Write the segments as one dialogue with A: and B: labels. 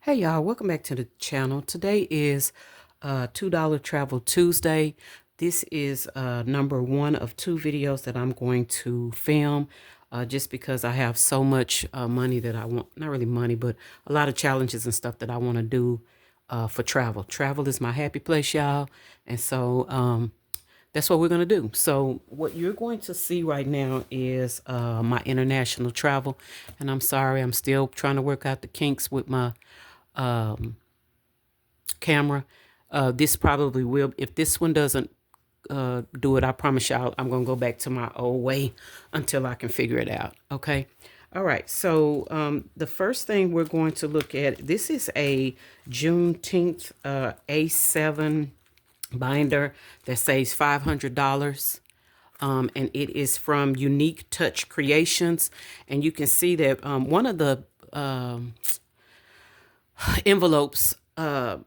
A: Hey y'all, welcome back to the channel. Today is $2 Travel Tuesday. This is number one of two videos that I'm going to film just because I have so much money that I want, not really money, but a lot of challenges and stuff that I want to do for travel. Travel is my happy place, y'all. And so that's what we're going to do. So what you're going to see right now is my international travel. And I'm sorry, I'm still trying to work out the kinks with my camera. This probably will, if this one doesn't do it, I promise y'all I'm gonna go back to my old way until I can figure it out. Okay. All right, so the first thing we're going to look at, this is a Juneteenth A7 binder that saves $500. And it is from Unique Touch Creations. And you can see that one of the envelopes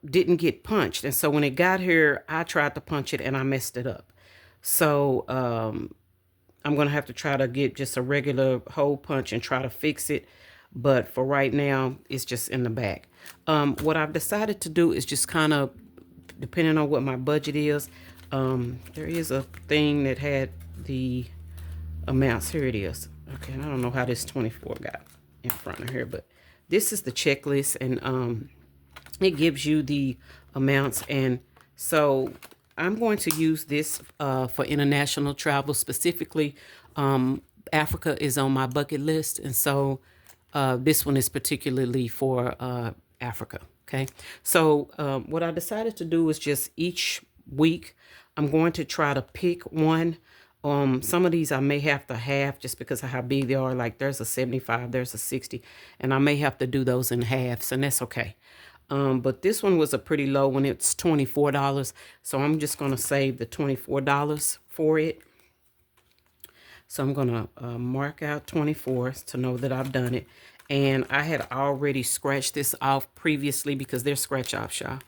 A: didn't get punched, and so when it got here I tried to punch it and I messed it up. So I'm gonna have to try to get just a regular hole punch and try to fix it, but for right now it's just in the back. What I've decided to do is just kind of, depending on what my budget is, there is a thing that had the amounts. Here it is. Okay, and I don't know how this 24 got in front of here, but this is the checklist, and it gives you the amounts. And so I'm going to use this for international travel. Specifically, Africa is on my bucket list, and so this one is particularly for Africa. Okay, so what I decided to do is just each week I'm going to try to pick one. Some of these I may have to half just because of how big they are. Like there's a 75, there's a 60, and I may have to do those in halves, and that's okay. But this one was a pretty low one. It's $24. So I'm just going to save the $24 for it. So I'm going to mark out 24 to know that I've done it. And I had already scratched this off previously because they're scratch offs, y'all.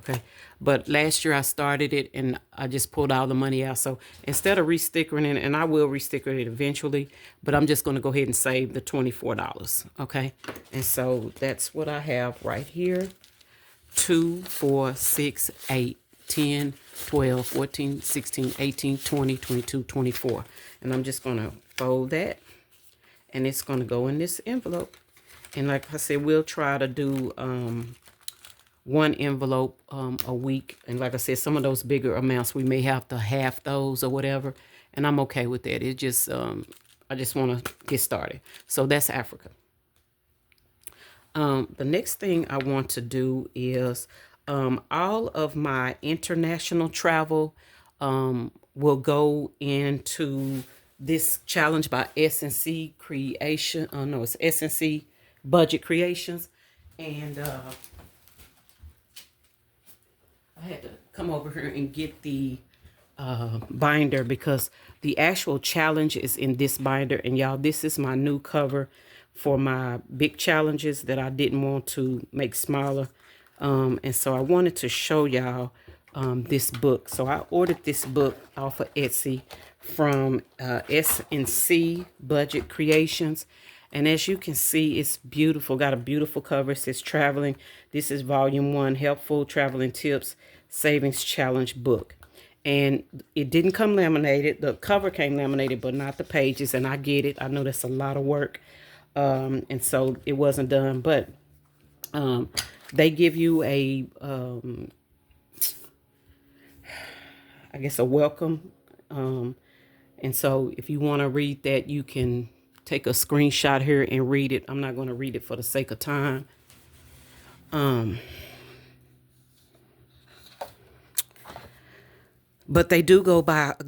A: Okay, but last year I started it and I just pulled all the money out. So instead of re-stickering it, and I will re-sticker it eventually, but I'm just going to go ahead and save the $24. Okay, and so that's what I have right here. 2, 4, 6, 8, 10, 12, 14, 16, 18, 20, 22, 24. And I'm just going to fold that, and it's going to go in this envelope. And like I said, we'll try to do one envelope a week. And like I said, some of those bigger amounts, we may have to half those or whatever. And I'm okay with that. It just, I just want to get started. So that's Africa. The next thing I want to do is all of my international travel will go into this challenge by S&C Creation. Oh, no, it's S&C Budget Creations. And I had to come over here and get the binder because the actual challenge is in this binder. And y'all, this is my new cover for my big challenges that I didn't want to make smaller. And so I wanted to show y'all this book. So I ordered this book off of Etsy from S&C Budget Creations. And as you can see, it's beautiful. Got a beautiful cover. It says traveling. This is volume 1, helpful traveling tips, savings challenge book. And it didn't come laminated. The cover came laminated, but not the pages. And I get it. I know that's a lot of work. And so it wasn't done, but they give you a, I guess, a welcome. And so if you want to read that, you can take a screenshot here and read it. I'm not going to read it for the sake of time. But they do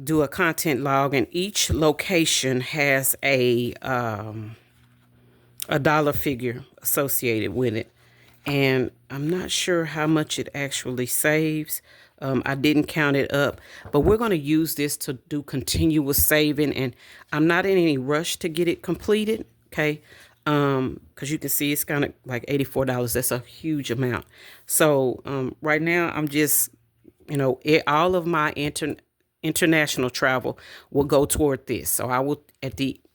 A: do a content log, and each location has a dollar figure associated with it. And I'm not sure how much it actually saves. I didn't count it up, but we're going to use this to do continuous saving, and I'm not in any rush to get it completed. Okay. Because you can see it's kind of like $84. That's a huge amount. So right now I'm just, all of my international travel will go toward this. So I will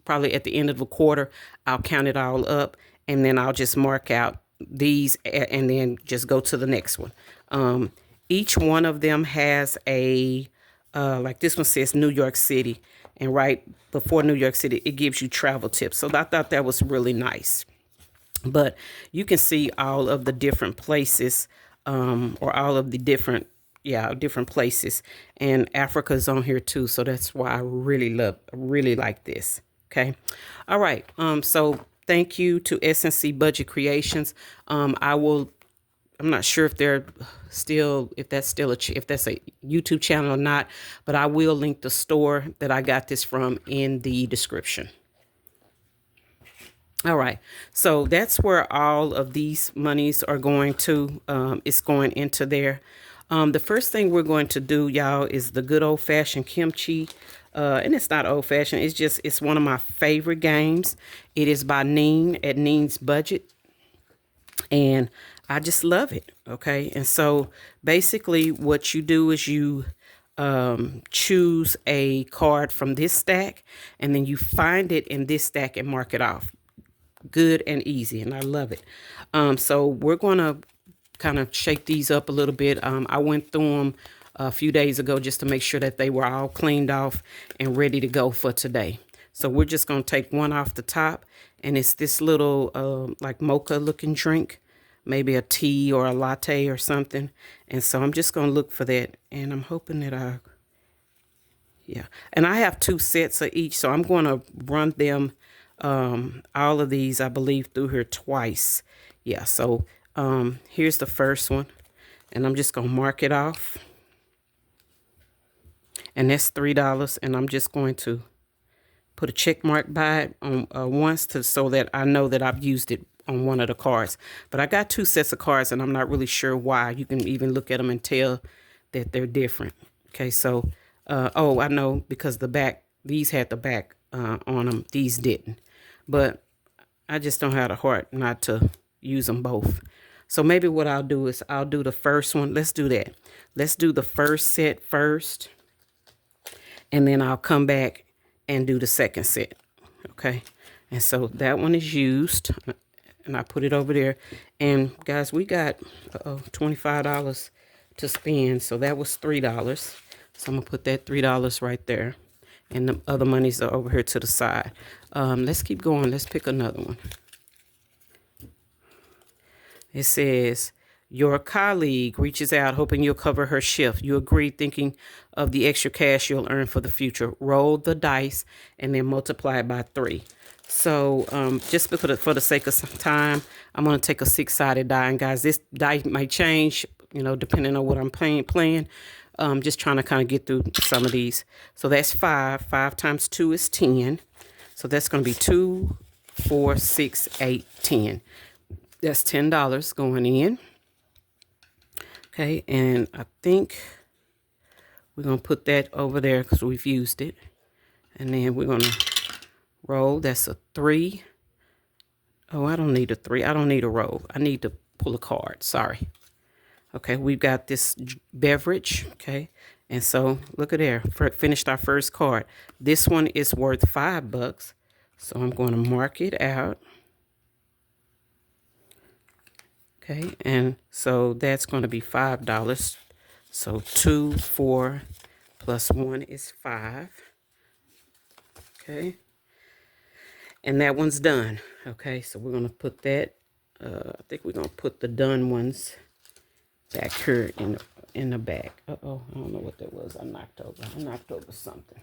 A: probably at the end of the quarter, I'll count it all up, and then I'll just mark out these and then just go to the next one. Each one of them has a, like this one says New York City, and right before New York City, it gives you travel tips. So I thought that was really nice. But you can see all of the different places, or all of the different, different places. And Africa is on here too. So that's why I really like this. Okay. All right. So thank you to S&C Budget Creations. I'm not sure if they're still, if that's a YouTube channel or not, but I will link the store that I got this from in the description. All right, so that's where all of these monies are going to. It's going into there. The first thing we're going to do, y'all, is the good old-fashioned kimchi. And it's not old-fashioned. It's one of my favorite games. It is by Nien at NiensBudget. And I just love it, okay? And so basically what you do is you choose a card from this stack, and then you find it in this stack and mark it off. Good and easy, and I love it. So we're going to kind of shake these up a little bit. I went through them a few days ago just to make sure that they were all cleaned off and ready to go for today. So we're just going to take one off the top, and it's this little like mocha looking drink, maybe a tea or a latte or something. And so I'm just going to look for that, and I'm hoping that and I have 2 sets of each, so I'm going to run them, all of these, I believe, through here twice. Yeah, so here's the first one, and I'm just going to mark it off. And that's $3, and I'm just going to put a check mark by it on once so that I know that I've used it on one of the cards. But I got 2 sets of cards, and I'm not really sure why. You can even look at them and tell that they're different. Okay, so, oh, I know, because the back, these had the back on them. These didn't. But I just don't have the heart not to use them both. So maybe what I'll do is I'll do the first one. Let's do that. Let's do the first set first, and then I'll come back and do the second set. Okay, and so that one is used, and I put it over there. And guys, we got $25 to spend, so that was $3. So I'm gonna put that $3 right there, and the other monies are over here to the side. Let's keep going. Let's pick another one. It says, your colleague reaches out hoping you'll cover her shift. You agree, thinking of the extra cash you'll earn for the future. Roll the dice and then multiply it by 3. So just for the sake of some time, I'm going to take a 6-sided die. And guys, this die might change, depending on what I'm playing. Just trying to kind of get through some of these. So that's 5. 5 times 2 is 10. So that's going to be 2, 4, 6, 8, 10. That's $10 going in. Okay, and I think we're going to put that over there because we've used it. And then we're going to roll. That's a 3. Oh, I don't need a 3. I don't need a roll. I need to pull a card. Sorry. Okay, we've got this beverage. Okay, and so look at there. Finished our first card. This one is worth $5. So I'm going to mark it out. Okay, and so that's going to be $5. So 2, 4 plus 1 is 5. Okay, and that one's done. Okay, so we're going to put that. I think we're going to put the done ones back here in the back. Uh-oh, I don't know what that was. I knocked over something.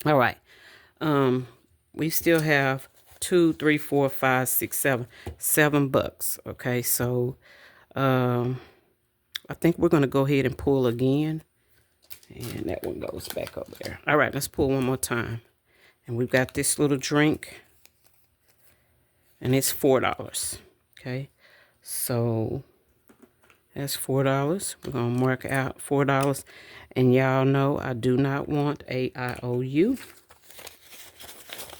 A: All right. We still have 2, 3, 4, 5, 6, 7. $7. Okay, so I think we're gonna go ahead and pull again. And that one goes back over there. All right, let's pull one more time. And we've got this little drink. And it's $4. Okay. So that's $4. We're gonna mark out $4. And y'all know I do not want a IOU.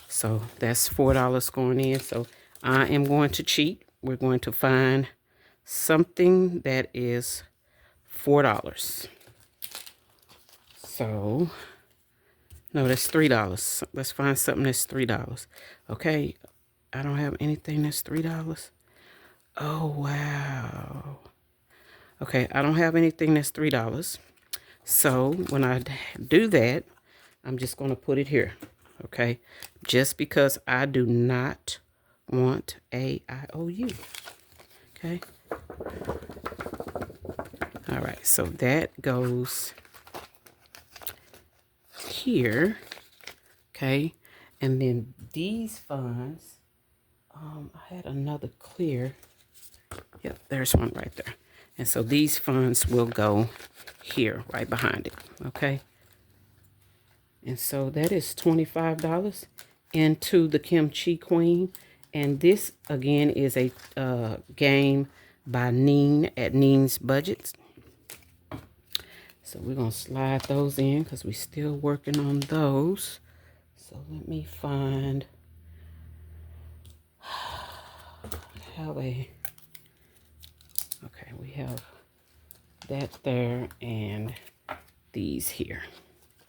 A: So that's $4 going in. So I am going to cheat. We're going to find something that is $4. So, no, that's $3. Let's find something that's $3. Okay, I don't have anything that's $3. Oh, wow. Okay, I don't have anything that's $3. So when I do that, I'm just going to put it here. Okay, just because I do not want a IOU. Okay. All right, so that goes here. Okay, and then these funds, I had another clear. Yep, there's one right there. And so these funds will go here, right behind it. Okay. And so that is $25 into the Kimchi Queen. And this, again, is a game by Nien at NiensBudget. So we're going to slide those in because we're still working on those. So let me find, okay, we have that there and these here.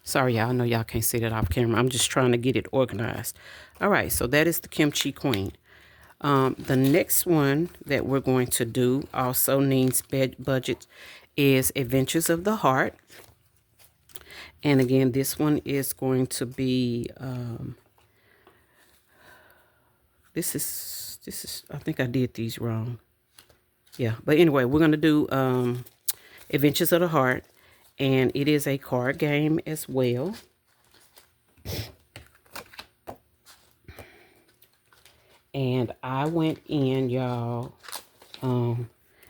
A: Sorry, y'all. I know y'all can't see that off camera. I'm just trying to get it organized. All right, so that is the Kimchi Queen. The next one that we're going to do, also NiensBudget, is Adventures of the Heart. And again, this one is going to be, this is, I think I did these wrong. Yeah, but anyway, we're going to do Adventures of the Heart. And it is a card game as well. And I went in, y'all, and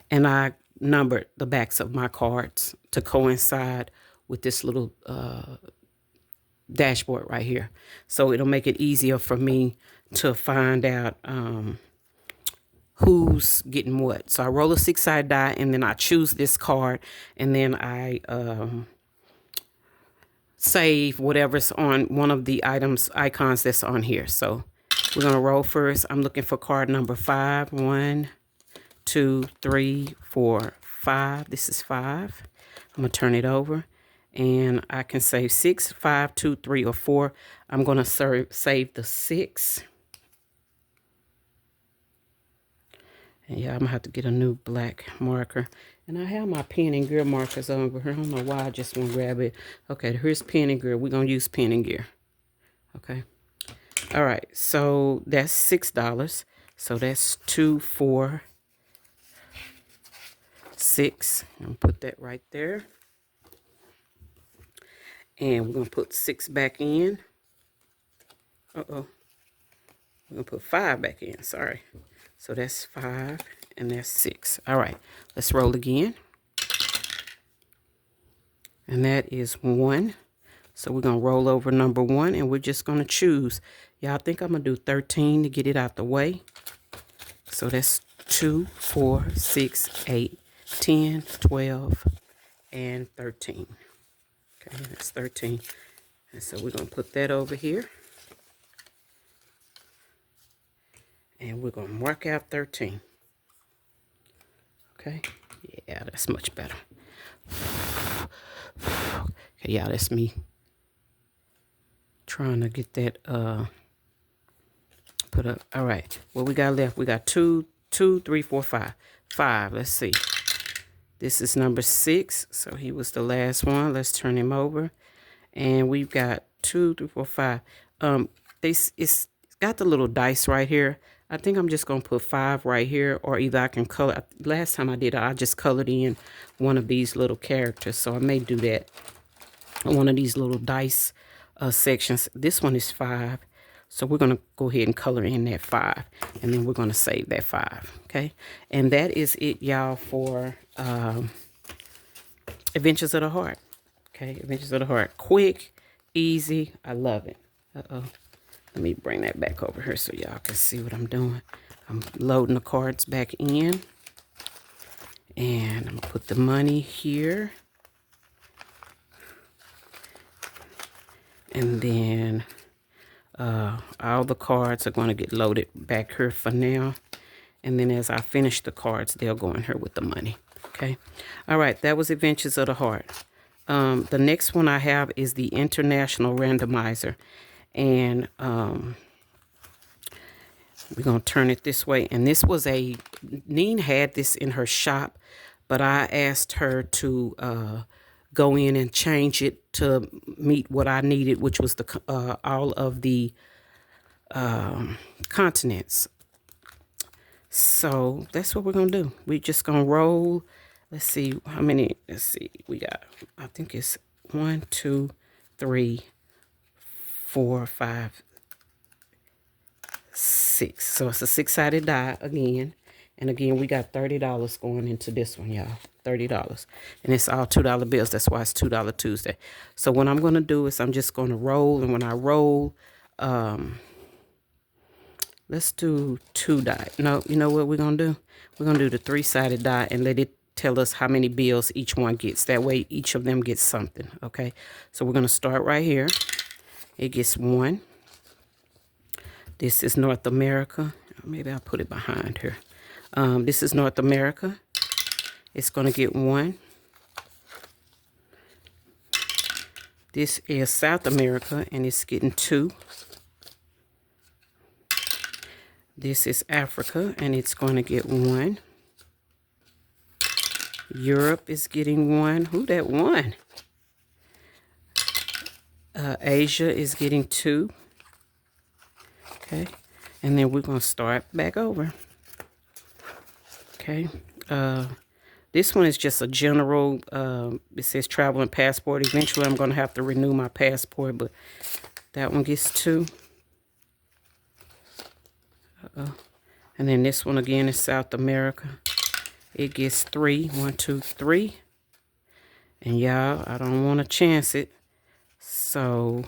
A: I numbered the backs of my cards to coincide with this little dashboard right here. So it'll make it easier for me to find out who's getting what. So I roll a 6-sided die, and then I choose this card, and then I save whatever's on one of the icons that's on here. So we're gonna roll first. I'm looking for card number 5. 1, 2, 3, 4, 5. This is 5. I'm gonna turn it over, and I can save 6, 5, 2, 3, or 4. I'm gonna save the 6. And yeah, I'm gonna have to get a new black marker. And I have my pen and gear markers over here. I don't know why I just want to grab it. Okay, here's pen and gear. We're gonna use pen and gear. Okay. All right, so that's $6. So that's 2, 4, 6. I'm gonna put that right there. And we're gonna put 6 back in. Uh-oh. We're gonna put 5 back in, sorry. So that's 5 and that's 6. All right, let's roll again. And that is 1. So we're gonna roll over number 1, and we're just gonna choose. Y'all think I'm gonna do 13 to get it out the way. So that's 2, 4, 6, 8, 10, 12, and 13. Okay, that's 13. And so we're gonna put that over here. And we're going to mark out 13. Okay. Yeah, that's much better. Okay, yeah, that's me trying to get that put up. All right. What we got left? We got 2, 3, 4, 5. 5. Let's see. This is number 6. So he was the last one. Let's turn him over. And we've got 2, 3, 4, 5. It's got the little dice right here. I think I'm just going to put 5 right here, or either I can color. Last time I did it, I just colored in one of these little characters. So I may do that. One of these little dice sections. This one is 5. So we're going to go ahead and color in that 5. And then we're going to save that 5. Okay. And that is it, y'all, for Adventures of the Heart. Okay. Adventures of the Heart. Quick, easy. I love it. Uh-oh. Let me bring that back over here so y'all can see what I'm doing. I'm loading the cards back in. And I'm going to put the money here. And then all the cards are going to get loaded back here for now. And then as I finish the cards, they'll go in here with the money. Okay. All right. That was Adventures of the Heart. The next one I have is the International Randomizer. And We're going to turn it this way. And this was Nien had this in her shop, but I asked her to go in and change it to meet what I needed, which was all of the continents. So that's what we're going to do. We're just going to roll. Let's see how many. Let's see. We got, I think it's 1, 2, 3, 4, 5, 6. So it's a 6-sided die again. And again, we got $30 going into this one, y'all. $30. And it's all $2 bills. That's why it's $2 Tuesday. So what I'm going to do is I'm just going to roll. And when I roll, let's do 2 die. No, you know what we're going to do? We're going to do the 3-sided die and let it tell us how many bills each one gets. That way, each of them gets something, okay? So we're going to start right here. It gets 1. This is North America. Maybe I'll put it behind here. This is North America. It's going to get 1. This is South America, and it's getting 2. This is Africa, and it's going to get 1. Europe is getting 1. Who that 1? Asia is getting 2. Okay. And then we're going to start back over. Okay. This one is just a general, it says travel and passport. Eventually, I'm going to have to renew my passport, but that one gets 2. And then this one again is South America. It gets 3. 1, 2, 3. And y'all, I don't want to chance it. So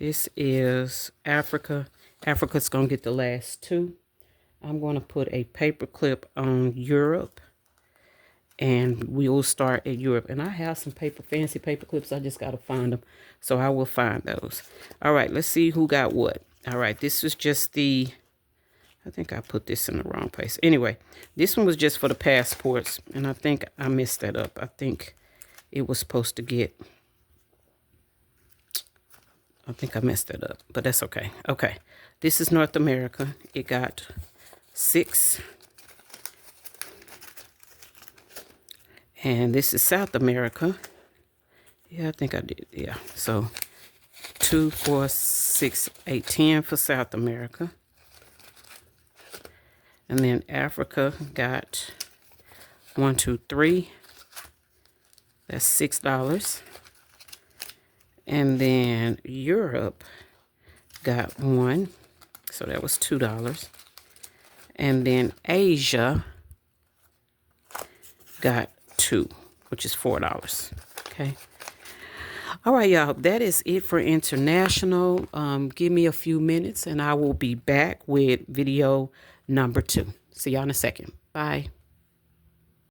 A: this is Africa. Africa's going to get the last 2. I'm going to put a paper clip on Europe. And we will start at Europe. And I have some fancy paper clips. I just got to find them. So I will find those. All right, let's see who got what. All right, this was just I think I put this in the wrong place. Anyway, this one was just for the passports. And I think I messed that up. I think it was supposed to get... I think I messed that up. But that's okay. Okay. This is North America. It got 6. And this is South America. Yeah, I think I did. Yeah. So 2, 4, 6, 8, 10 for South America. And then Africa got 1, 2, 3. That's $6. And then Europe got 1. So that was $2. And then Asia got 2, which is $4. Okay. All right, y'all. That is it for international. Give me a few minutes and I will be back with video number 2. See y'all in a second. Bye.